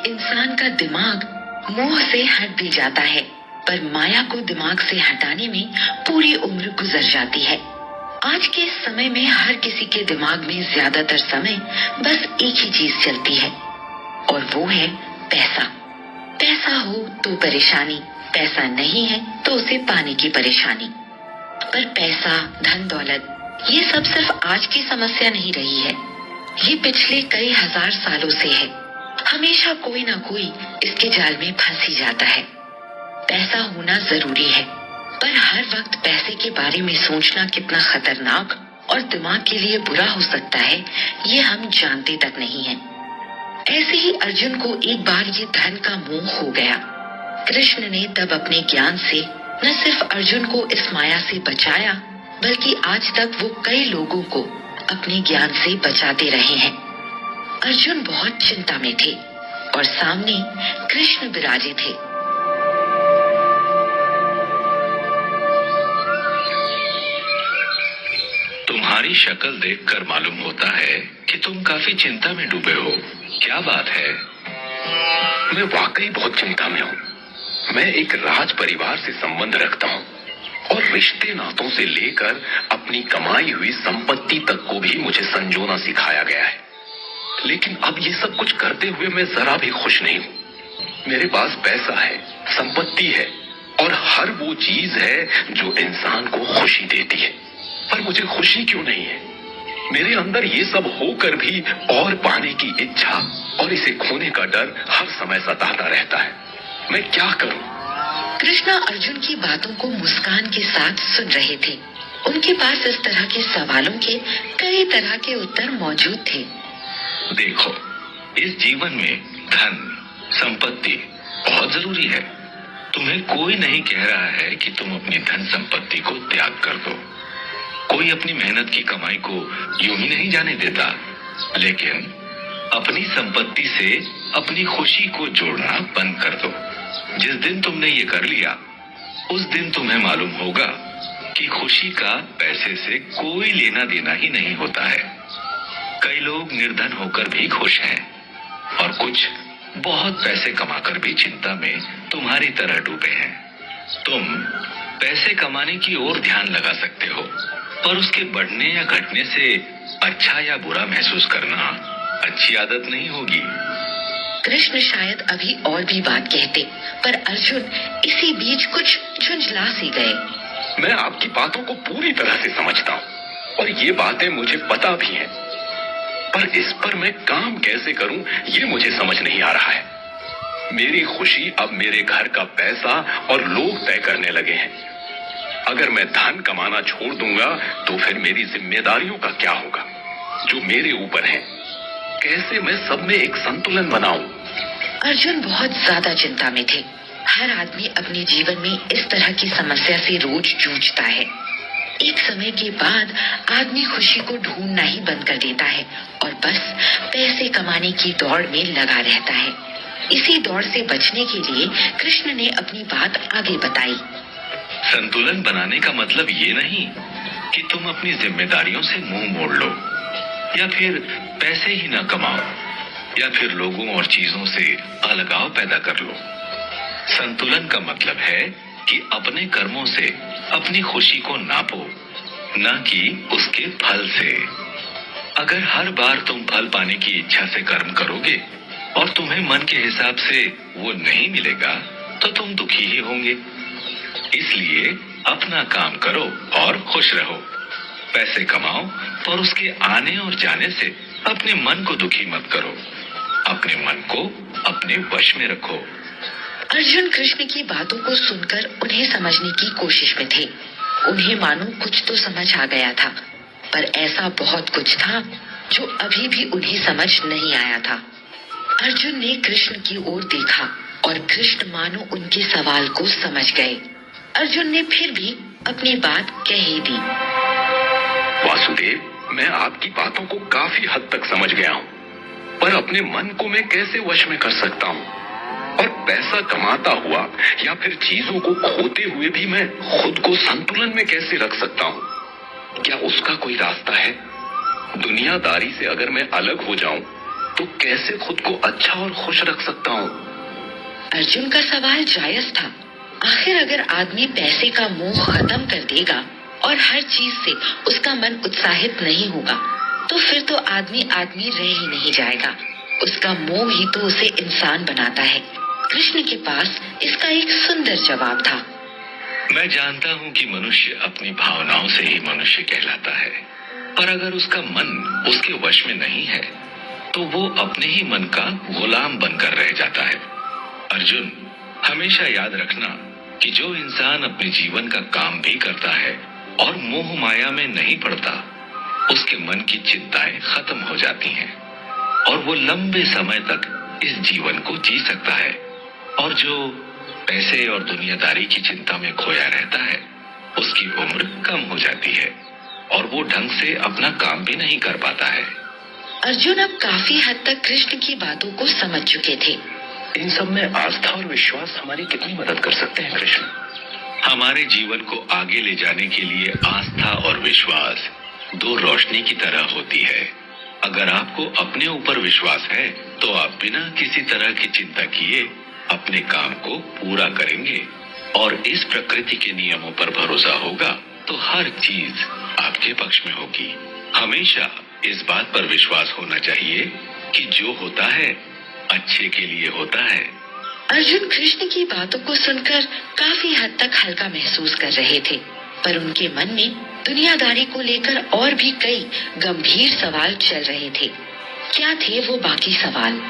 इंसान का दिमाग मोह से हट भी जाता है, पर माया को दिमाग से हटाने में पूरी उम्र गुजर जाती है। आज के समय में हर किसी के दिमाग में ज्यादातर समय बस एक ही चीज चलती है और वो है पैसा। पैसा हो तो परेशानी, पैसा नहीं है तो उसे पाने की परेशानी। पर पैसा, धन दौलत, ये सब सिर्फ आज की समस्या नहीं रही है, ये पिछले कई हजार सालों से है। हमेशा कोई ना कोई इसके जाल में फंस ही जाता है। पैसा होना जरूरी है, पर हर वक्त पैसे के बारे में सोचना कितना खतरनाक और दिमाग के लिए बुरा हो सकता है, ये हम जानते तक नहीं हैं। ऐसे ही अर्जुन को एक बार ये धन का मोह हो गया। कृष्ण ने तब अपने ज्ञान से न सिर्फ अर्जुन को इस माया से बचाया, बल्कि आज तक वो कई लोगों को अपने ज्ञान से बचाते रहे हैं। अर्जुन बहुत चिंता में थे और सामने कृष्ण विराजे थे। तुम्हारी शक्ल देखकर मालूम होता है कि तुम काफी चिंता में डूबे हो। क्या बात है? मैं वाकई बहुत चिंता में हूँ। मैं एक राज परिवार से संबंध रखता हूँ और रिश्ते नातों से लेकर अपनी कमाई हुई संपत्ति तक को भी मुझे संजोना सिखाया गया है। लेकिन अब ये सब कुछ करते हुए मैं जरा भी खुश नहीं हूँ। मेरे पास पैसा है, संपत्ति है और हर वो चीज है जो इंसान को खुशी देती है, पर मुझे खुशी क्यों नहीं है? मेरे अंदर ये सब होकर भी और पाने की इच्छा और इसे खोने का डर हर समय सताता रहता है। मैं क्या करूं? कृष्णा अर्जुन की बातों को मुस्कान के साथ सुन रहे थे। उनके पास इस तरह के सवालों के कई तरह के उत्तर मौजूद थे। देखो, इस जीवन में धन, संपत्ति बहुत जरूरी है। तुम्हें कोई नहीं कह रहा है कि तुम अपनी धन संपत्ति को त्याग कर दो। कोई अपनी मेहनत की कमाई को यूं ही नहीं जाने देता, लेकिन अपनी संपत्ति से अपनी खुशी को जोड़ना बंद कर दो। जिस दिन तुमने ये कर लिया, उस दिन तुम्हें मालूम होगा कि खुशी का पैसे से कोई लेना देना ही नहीं होता है। कई लोग निर्धन होकर भी खुश हैं और कुछ बहुत पैसे कमाकर भी चिंता में तुम्हारी तरह डूबे हैं। तुम पैसे कमाने की ओर ध्यान लगा सकते हो, पर उसके बढ़ने या घटने से अच्छा या बुरा महसूस करना अच्छी आदत नहीं होगी। कृष्ण शायद अभी और भी बात कहते, पर अर्जुन इसी बीच कुछ झुंझला सी गए। मैं आपकी बातों को पूरी तरह से समझता हूँ और ये बातें मुझे पता भी हैं, पर इस पर मैं काम कैसे करूं ये मुझे समझ नहीं आ रहा है। मेरी खुशी अब मेरे घर का पैसा और लोग तय करने लगे हैं। अगर मैं धन कमाना छोड़ दूंगा तो फिर मेरी जिम्मेदारियों का क्या होगा जो मेरे ऊपर है? कैसे मैं सब में एक संतुलन बनाऊं? अर्जुन बहुत ज्यादा चिंता में थे। हर आदमी अपने जीवन में इस तरह की समस्या से रोज जूझता है। एक समय के बाद आदमी खुशी को ढूंढना ही बंद कर देता है और बस पैसे कमाने की दौड़ में लगा रहता है। इसी दौड़ से बचने के लिए कृष्ण ने अपनी बात आगे बताई। संतुलन बनाने का मतलब ये नहीं कि तुम अपनी जिम्मेदारियों से मुंह मोड़ लो या फिर पैसे ही ना कमाओ या फिर लोगों और चीजों से अलगाव पैदा कर लो। संतुलन का मतलब है कि अपने कर्मों से अपनी खुशी को नापो, न कि उसके फल से। अगर हर बार तुम फल पाने की इच्छा से कर्म करोगे और तुम्हें मन के हिसाब से वो नहीं मिलेगा तो तुम दुखी ही होंगे। इसलिए अपना काम करो और खुश रहो। पैसे कमाओ और उसके आने और जाने से अपने मन को दुखी मत करो। अपने मन को अपने वश में रखो। अर्जुन कृष्ण की बातों को सुनकर उन्हें समझने की कोशिश में थे। उन्हें मानो कुछ तो समझ आ गया था, पर ऐसा बहुत कुछ था जो अभी भी उन्हें समझ नहीं आया था। अर्जुन ने कृष्ण की ओर देखा और कृष्ण मानो उनके सवाल को समझ गए। अर्जुन ने फिर भी अपनी बात कह ही दी। वासुदेव, मैं आपकी बातों को काफी हद तक समझ गया हूँ, पर अपने मन को मैं कैसे वश में कर सकता हूँ? और पैसा कमाता हुआ या फिर चीजों को खोते हुए भी मैं खुद को संतुलन में कैसे रख सकता हूँ? क्या उसका कोई रास्ता है? दुनियादारी से अगर मैं अलग हो जाऊं तो कैसे खुद को अच्छा और खुश रख सकता हूँ? अर्जुन का सवाल जायज था। आखिर अगर आदमी पैसे का मोह खत्म कर देगा और हर चीज से उसका मन उत्साहित नहीं होगा, तो फिर तो आदमी रह ही नहीं जाएगा। उसका मोह ही तो उसे इंसान बनाता है। कृष्ण के पास इसका एक सुंदर जवाब था। मैं जानता हूँ कि मनुष्य अपनी भावनाओं से ही मनुष्य कहलाता है, पर अगर उसका मन उसके वश में नहीं है तो वो अपने ही मन का गुलाम बनकर रह जाता है। अर्जुन, हमेशा याद रखना कि जो इंसान अपने जीवन का काम भी करता है और मोह माया में नहीं पड़ता, उसके मन की चिंताएं खत्म हो जाती हैं और वो लंबे समय तक इस जीवन को जी सकता है। और जो पैसे और दुनियादारी की चिंता में खोया रहता है, उसकी उम्र कम हो जाती है और वो ढंग से अपना काम भी नहीं कर पाता है। अर्जुन अब काफी हद तक कृष्ण की बातों को समझ चुके थे। इन सब में आस्था और विश्वास हमारी कितनी मदद कर सकते हैं कृष्ण? हमारे जीवन को आगे ले जाने के लिए आस्था और विश्वास दो रोशनी की तरह होती है। अगर आपको अपने ऊपर विश्वास है तो आप बिना किसी तरह की चिंता किए अपने काम को पूरा करेंगे, और इस प्रकृति के नियमों पर भरोसा होगा तो हर चीज आपके पक्ष में होगी। हमेशा इस बात पर विश्वास होना चाहिए कि जो होता है अच्छे के लिए होता है। अर्जुन कृष्ण की बातों को सुनकर काफी हद तक हल्का महसूस कर रहे थे, पर उनके मन में दुनियादारी को लेकर और भी कई गंभीर सवाल चल रहे थे। क्या थे वो बाकी सवाल?